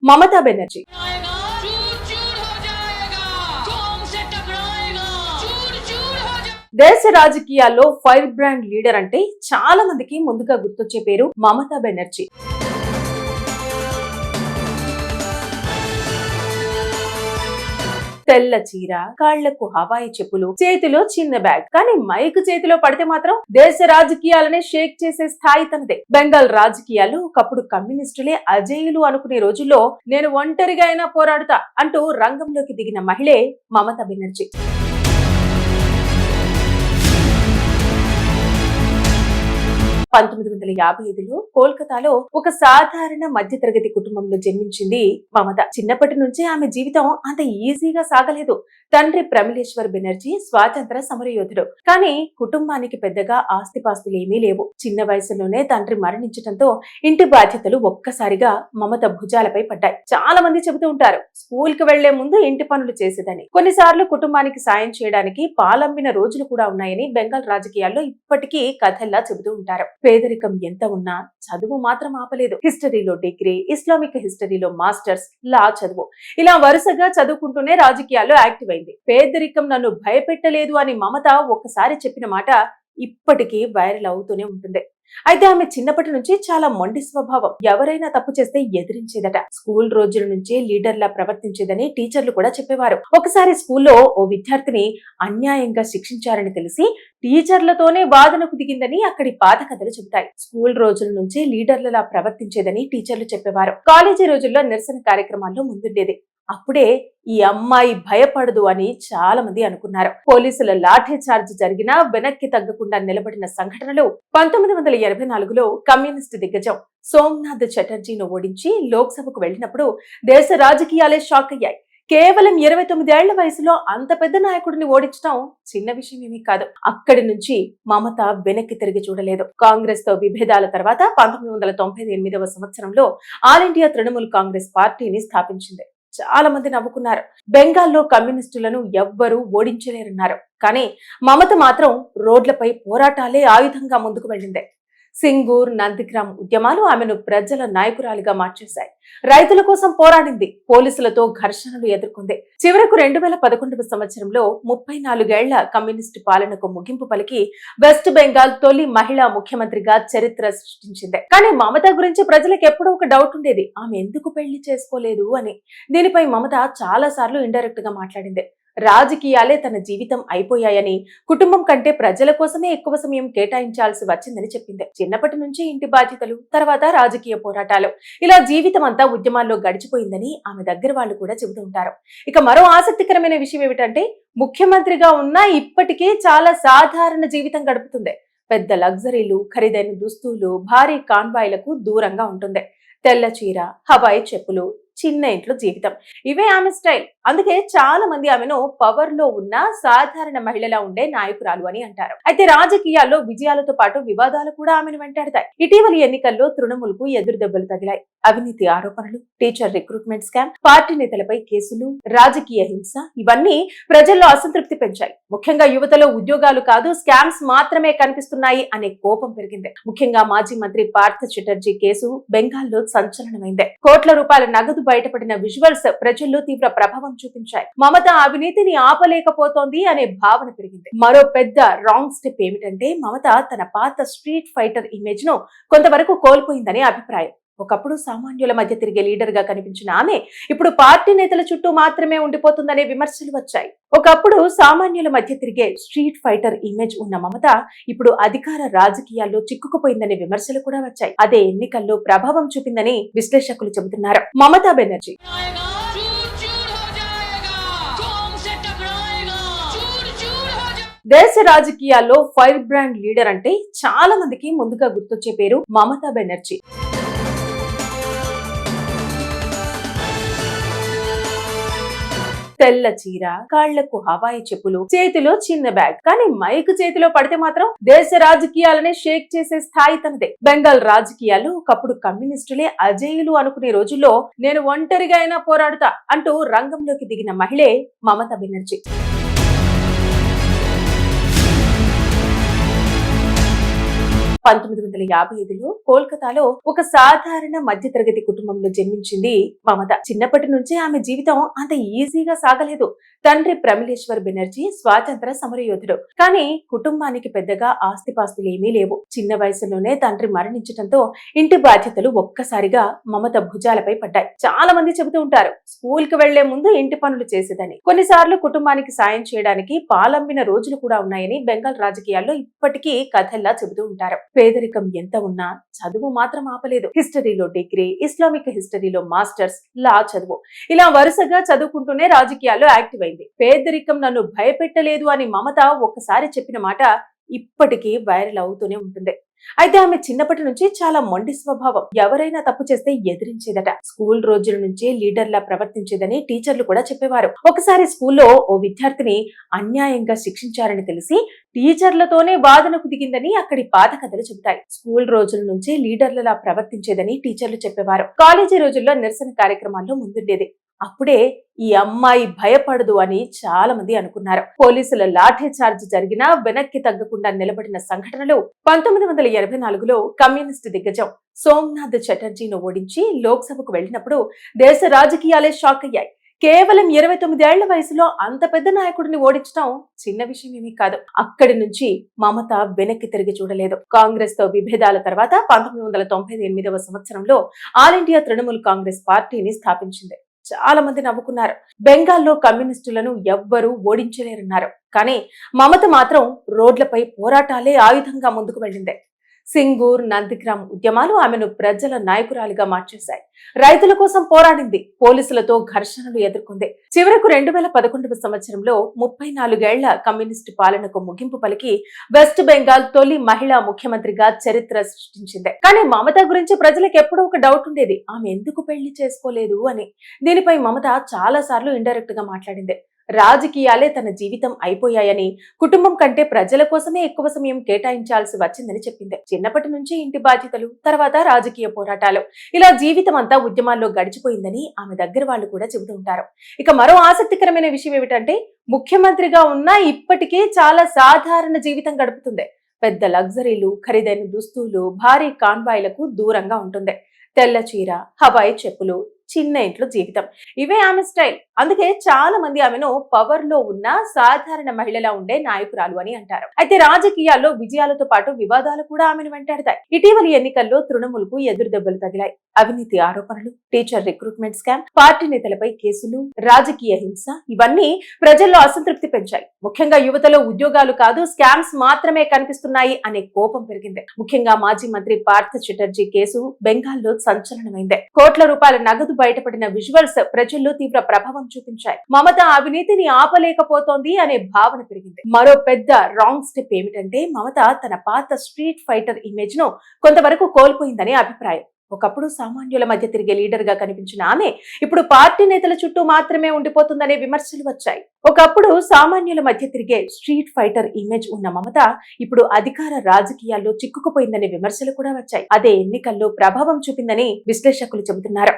మమతా బెనర్జీ. దేశ రాజకీయాల్లో fire brand leader అంటే చాలా మందికి ముందుగా గుర్తొచ్చే పేరు మమతా బెనర్జీ. తెల్ల చీర, కాళ్లకు హవాయి చెప్పులు, చేతిలో చిన్న బ్యాగ్. కానీ మైక్ చేతిలో పడితే మాత్రం దేశ రాజకీయాలనే షేక్ చేసే స్థాయి తనదే. బెంగాల్ రాజకీయాలు ఒకప్పుడు కమ్యూనిస్టులే అజేయులు అనుకునే రోజుల్లో నేను ఒంటరిగా అయినా పోరాడుతా అంటూ రంగంలోకి దిగిన మహిళే మమతా బెనర్జీ. 1955లో కోల్కతాలో ఒక సాధారణ మధ్యతరగతి కుటుంబంలో జన్మించింది మమత. చిన్నప్పటి నుంచే ఆమె జీవితం అంత ఈజీగా సాగలేదు. తండ్రి ప్రమిళేశ్వర్ బెనర్జీ స్వాతంత్ర సమరయోధుడు. కానీ కుటుంబానికి పెద్దగా ఆస్తిపాస్తులు ఏమీ లేవు. చిన్న వయసులోనే తండ్రి మరణించడంతో ఇంటి బాధ్యతలు ఒక్కసారిగా మమత భుజాలపై పడ్డాయి. చాలా మంది చెబుతూ ఉంటారు, స్కూల్ కి వెళ్లే ముందు ఇంటి పనులు చేసేదని. కొన్నిసార్లు కుటుంబానికి సాయం చేయడానికి పాలమ్మిన రోజులు కూడా ఉన్నాయని బెంగాల్ రాజకీయాల్లో ఇప్పటికీ కథల్లా చెబుతూ ఉంటారు. పేదరికం ఎంత ఉన్నా చదువు మాత్రం ఆపలేదు. హిస్టరీలో డిగ్రీ, ఇస్లామిక్ హిస్టరీలో మాస్టర్స్, లా చదువు, ఇలా వరుసగా చదువుకుంటూనే రాజకీయాల్లో యాక్టివ్ అయింది. పేదరికం నన్ను భయపెట్టలేదు అని మమత ఒక్కసారి చెప్పిన మాట ఇప్పటికీ వైరల్ అవుతూనే ఉంటుంది. అయితే ఆమె చిన్నప్పటి నుంచి చాలా మొండి స్వభావం. ఎవరైనా తప్పు చేస్తే ఎదిరించేదట. స్కూల్ రోజుల నుంచే లీడర్లా ప్రవర్తించేదని టీచర్లు కూడా చెప్పేవారు. ఒకసారి స్కూల్లో ఓ విద్యార్థిని అన్యాయంగా శిక్షించారని తెలిసి టీచర్లతోనే వాదనకు దిగిందని అక్కడి పాత కథలు చెబుతాయి. స్కూల్ రోజుల నుంచే లీడర్లలా ప్రవర్తించేదని టీచర్లు చెప్పేవారు. కాలేజీ రోజుల్లో నిరసన కార్యక్రమాల్లో ముందుండేది. అప్పుడే ఈ అమ్మాయి భయపడదు అని చాలా మంది అనుకున్నారు. పోలీసుల లాఠీ చార్జ్ జరిగినా వెనక్కి తగ్గకుండా నిలబడిన సంఘటనలు 1984లో కమ్యూనిస్ట్ దిగ్గజం సోమనాథ్ చటర్జీని ఓడించి లోక్సభకు వెళ్లినప్పుడు దేశ రాజకీయాలే షాక్ అయ్యాయి. కేవలం 29 ఏళ్ల వయసులో అంత పెద్ద నాయకుడిని ఓడించడం చిన్న విషయం ఏమీ కాదు. అక్కడి నుంచి మమత వెనక్కి తిరిగి చూడలేదు. కాంగ్రెస్ తో విభేదాల తర్వాత 1998వ సంవత్సరంలో ఆల్ ఇండియా తృణమూల్ కాంగ్రెస్ పార్టీని స్థాపించింది. చాలా మంది నవ్వుకున్నారు. బెంగాల్లో కమ్యూనిస్టులను ఎవ్వరూ ఓడించలేరన్నారు. కానీ మమత మాత్రం రోడ్లపై పోరాటాలే ఆయుధంగా ముందుకు వెళ్ళింది. సింగూర్, నందిగ్రామ్ ఉద్యమాలు ఆమెను ప్రజల నాయకురాలిగా మార్చేశాయి. రైతుల కోసం పోరాడింది. పోలీసులతో ఘర్షణలు ఎదుర్కొంది. చివరకు 2011వ సంవత్సరంలో 34 ఏళ్ల కమ్యూనిస్టు పాలనకు ముగింపు పలికి వెస్ట్ బెంగాల్ తొలి మహిళా ముఖ్యమంత్రిగా చరిత్ర సృష్టించింది. కానీ మమత గురించి ప్రజలకు ఎప్పుడూ ఒక డౌట్ ఉండేది, ఆమె ఎందుకు పెళ్లి చేసుకోలేదు అని. దీనిపై మమత చాలా సార్లు ఇండైరెక్ట్ గా మాట్లాడింది. రాజకీయాలే తన జీవితం అయిపోయాయని, కుటుంబం కంటే ప్రజల కోసమే ఎక్కువ సమయం కేటాయించాల్సి వచ్చిందని చెప్పింది. చిన్నప్పటి నుంచి ఇంటి బాధ్యతలు, తర్వాత రాజకీయ పోరాటాలు, ఇలా జీవితం అంతా ఉద్యమాల్లో గడిచిపోయిందని ఆమె దగ్గర వాళ్ళు కూడా చెబుతూ ఉంటారు. ఇక మరో ఆసక్తికరమైన విషయం ఏమిటంటే, ముఖ్యమంత్రిగా ఉన్నా ఇప్పటికే చాలా సాధారణ జీవితం గడుపుతుంది. పెద్ద లగ్జరీలు, ఖరీదైన దుస్తులు, భారీ కాన్వాయ్లకు దూరంగా ఉంటుంది. తెల్ల చీర, హవాయి చెప్పులు, చిన్న ఇంట్లో జీవితం, ఇవే ఆమె స్టైల్. అందుకే చాలా మంది ఆమెను పవర్ లో ఉన్న సాధారణ మహిళలా ఉండే నాయకురాలు అని అంటారు. అయితే రాజకీయాల్లో విజయాలతో పాటు వివాదాలు కూడా ఆమెను వెంటాడతాయి. ఇటీవలి ఎన్నికల్లో తృణమూల్ కు ఎదురు దెబ్బలు తగిలాయి. అవినీతి ఆరోపణలు, టీచర్ రిక్రూట్మెంట్ స్కామ్, పార్టీ నేతలపై కేసులు, రాజకీయ హింస, ఇవన్నీ ప్రజల్లో అసంతృప్తి పెంచాయి. ముఖ్యంగా యువతలో ఉద్యోగాలు కాదు స్కామ్స్ మాత్రమే కనిపిస్తున్నాయి అనే కోపం పెరిగింది. ముఖ్యంగా మాజీ మంత్రి పార్థ చటర్జీ కేసు బెంగాల్లో సంచలనమైంది. కోట్ల రూపాయల నగదు బయటపడిన విజువల్స్ ప్రజల్లో తీవ్ర ప్రభావం చూపించాయి. మమత అవినీతిని ఆపలేకపోతోంది అనే భావన పెరిగింది. మరో పెద్ద రాంగ్ స్టెప్ ఏమిటంటే, మమత తన పాత స్ట్రీట్ ఫైటర్ ఇమేజ్ ను కొంతవరకు కోల్పోయిందనే అభిప్రాయం. ఒకప్పుడు సామాన్యుల మధ్య తిరిగే లీడర్ గా కనిపించిన ఆమె ఇప్పుడు పార్టీ నేతల చుట్టూ మాత్రమే ఉండిపోతుందనే విమర్శలు వచ్చాయి. ఒకప్పుడు సామాన్యుల మధ్య తిరిగే స్ట్రీట్ ఫైటర్ ఇమేజ్ ఉన్న మమత ఇప్పుడు అధికార రాజకీయాల్లో చిక్కుకుపోయిందనే విమర్శలు కూడా వచ్చాయి. అదే ఎన్నికల్లో ప్రభావం చూపిందని విశ్లేషకులు చెబుతున్నారు. మమతా బెనర్జీ దేశ రాజకీయాల్లో ఫైర్ బ్రాండ్ లీడర్ అంటే చాలా మందికి ముందుగా గుర్తొచ్చే పేరు మమతా బెనర్జీ. తెల్ల చీర, కాళ్లకు హవాయి చెప్పులు, చేతిలో చిన్న బ్యాగ్. కానీ మైక్ చేతిలో పడితే మాత్రం దేశ రాజకీయాలనే షేక్ చేసే స్థాయి తనదే. బెంగాల్ రాజకీయాలు ఒకప్పుడు కమ్యూనిస్టులే అజేయులు అనుకునే రోజుల్లో నేను ఒంటరిగా అయినా పోరాడుతా అంటూ రంగంలోకి దిగిన మహిళే మమతా బెనర్జీ. 1955లో కోల్కతాలో ఒక సాధారణ మధ్యతరగతి కుటుంబంలో జన్మించింది మమత. చిన్నప్పటి నుంచే ఆమె జీవితం అంత ఈజీగా సాగలేదు. తండ్రి ప్రమిళేశ్వర్ బెనర్జీ స్వాతంత్ర సమరయోధుడు. కానీ కుటుంబానికి పెద్దగా ఆస్తిపాస్తులు ఏమీ లేవు. చిన్న వయసులోనే తండ్రి మరణించడంతో ఇంటి బాధ్యతలు ఒక్కసారిగా మమత భుజాలపై పడ్డాయి. చాలా మంది చెబుతూ ఉంటారు, స్కూల్ కి వెళ్లే ముందు ఇంటి పనులు చేసేదని. కొన్నిసార్లు కుటుంబానికి సాయం చేయడానికి పాలమ్మిన రోజులు కూడా ఉన్నాయని బెంగాల్ రాజకీయాల్లో ఇప్పటికీ కథల్లా చెబుతూ ఉంటారు. పేదరికం ఎంత ఉన్నా చదువు మాత్రం ఆపలేదు. హిస్టరీలో డిగ్రీ, ఇస్లామిక్ హిస్టరీలో మాస్టర్స్, లా చదువు, ఇలా వరుసగా చదువుకుంటూనే రాజకీయాల్లో యాక్టివ్ అయింది. పేదరికం నన్ను భయపెట్టలేదు అని మమత ఒక్కసారి చెప్పిన మాట ఇప్పటికీ వైరల్ అవుతూనే ఉంటుంది. అయితే ఆమె చిన్నప్పటి నుంచి చాలా మొండి స్వభావం. ఎవరైనా తప్పు చేస్తే ఎదిరించేదట. స్కూల్ రోజుల నుంచే లీడర్లా ప్రవర్తించేదని టీచర్లు కూడా చెప్పేవారు. ఒకసారి స్కూల్లో ఓ విద్యార్థిని అన్యాయంగా శిక్షించారని తెలిసి టీచర్లతోనే వాదనకు దిగిందని అక్కడి పాత కథలు చెబుతాయి. స్కూల్ రోజుల నుంచే లీడర్లలా ప్రవర్తించేదని టీచర్లు చెప్పేవారు. కాలేజీ రోజుల్లో నిరసన కార్యక్రమాల్లో ముందుండేది. అప్పుడే ఈ అమ్మాయి భయపడదు అని చాలా మంది అనుకున్నారు. పోలీసుల లాఠీ చార్జ్ జరిగినా వెనక్కి తగ్గకుండా నిలబడిన సంఘటనలు 1984లో కమ్యూనిస్టు దిగ్గజం సోమనాథ్ చటర్జీని ఓడించి లోక్సభకు వెళ్లినప్పుడు దేశ రాజకీయాలే షాక్ అయ్యాయి. కేవలం 29 ఏళ్ల వయసులో అంత పెద్ద నాయకుడిని ఓడించడం చిన్న విషయం ఏమీ కాదు. అక్కడి నుంచి మమత వెనక్కి తిరిగి చూడలేదు. కాంగ్రెస్ తో విభేదాల తర్వాత 1998వ సంవత్సరంలో ఆల్ ఇండియా తృణమూల్ కాంగ్రెస్ పార్టీని స్థాపించింది. చాలా మంది నవ్వుకున్నారు. బెంగాల్లో కమ్యూనిస్టులను ఎవ్వరూ ఓడించలేరన్నారు. కానీ మమత మాత్రం రోడ్లపై పోరాటాలే ఆయుధంగా ముందుకు వెళ్ళింది. సింగూర్, నందిగ్రామ్ ఉద్యమాలు ఆమెను ప్రజల నాయకురాలిగా మార్చేశాయి. రైతుల కోసం పోరాడింది. పోలీసులతో ఘర్షణలు ఎదుర్కొంది. చివరకు 2011వ సంవత్సరంలో 34 ఏళ్ల కమ్యూనిస్టు పాలనకు ముగింపు పలికి వెస్ట్ బెంగాల్ తొలి మహిళా ముఖ్యమంత్రిగా చరిత్ర సృష్టించింది. కానీ మమత గురించి ప్రజలకు ఎప్పుడూ ఒక డౌట్ ఉండేది, ఆమె ఎందుకు పెళ్లి చేసుకోలేదు అని. దీనిపై మమత చాలా సార్లు ఇండైరెక్ట్ గా మాట్లాడింది. రాజకీయాలే తన జీవితం అయిపోయాయని, కుటుంబం కంటే ప్రజల కోసమే ఎక్కువ సమయం కేటాయించాల్సి వచ్చిందని చెప్పింది. చిన్నప్పటి నుంచి ఇంటి బాధ్యతలు, తర్వాత రాజకీయ పోరాటాలు, ఇలా జీవితం అంతా ఉద్యమాల్లో గడిచిపోయిందని ఆమె దగ్గర వాళ్ళు కూడా చెబుతూ ఉంటారు. ఇక మరో ఆసక్తికరమైన విషయం ఏమిటంటే, ముఖ్యమంత్రిగా ఉన్నా ఇప్పటికే చాలా సాధారణ జీవితం గడుపుతుంది. పెద్ద లగ్జరీలు, ఖరీదైన దుస్తులు, భారీ కాన్వాయ్లకు దూరంగా ఉంటుంది. తెల్ల చీర, హవాయి చెప్పులు, చిన్న ఇంట్లో జీవితం, ఇవే ఆమె స్టైల్. అందుకే చాలా మంది ఆమెను పవర్ లో ఉన్న సాధారణ మహిళలా ఉండే నాయకురాలు అని అంటారు. అయితే రాజకీయాల్లో విజయాలతో పాటు వివాదాలు కూడా ఆమెను వెంటాడతాయి. ఇటీవలి ఎన్నికల్లో తృణమూల్ కు ఎదురు దెబ్బలు తగిలాయి. అవినీతి ఆరోపణలు, టీచర్ రిక్రూట్మెంట్ స్కామ్, పార్టీ నేతలపై కేసులు, రాజకీయ హింస, ఇవన్నీ ప్రజల్లో అసంతృప్తి పెంచాయి. ముఖ్యంగా యువతలో ఉద్యోగాలు కాదు స్కామ్స్ మాత్రమే కనిపిస్తున్నాయి అనే కోపం పెరిగింది. ముఖ్యంగా మాజీ మంత్రి పార్థ చటర్జీ కేసు బెంగాల్లో సంచలనమైంది. కోట్ల రూపాయల నగదు బయటపడిన విజువల్స్ ప్రజల్లో తీవ్ర ప్రభావం చూపించాయి. మమత అవినీతిని ఆపలేకపోతోంది అనే భావన పెరిగింది. మరో పెద్ద రాంగ్ స్టెప్ ఏమిటంటే, మమత తన పాత స్ట్రీట్ ఫైటర్ ఇమేజ్ ను కొంతవరకు కోల్పోయిందనే అభిప్రాయం. ఒకప్పుడు సామాన్యుల మధ్య తిరిగే లీడర్ గా కనిపించిన ఆమె ఇప్పుడు పార్టీ నేతల చుట్టూ మాత్రమే ఉండిపోతుందనే విమర్శలు వచ్చాయి. ఒకప్పుడు సామాన్యుల మధ్య తిరిగే స్ట్రీట్ ఫైటర్ ఇమేజ్ ఉన్న మమత ఇప్పుడు అధికార రాజకీయాల్లో చిక్కుకుపోయిందనే విమర్శలు కూడా వచ్చాయి. అదే ఎన్నికల్లో ప్రభావం చూపిందని విశ్లేషకులు చెబుతున్నారు.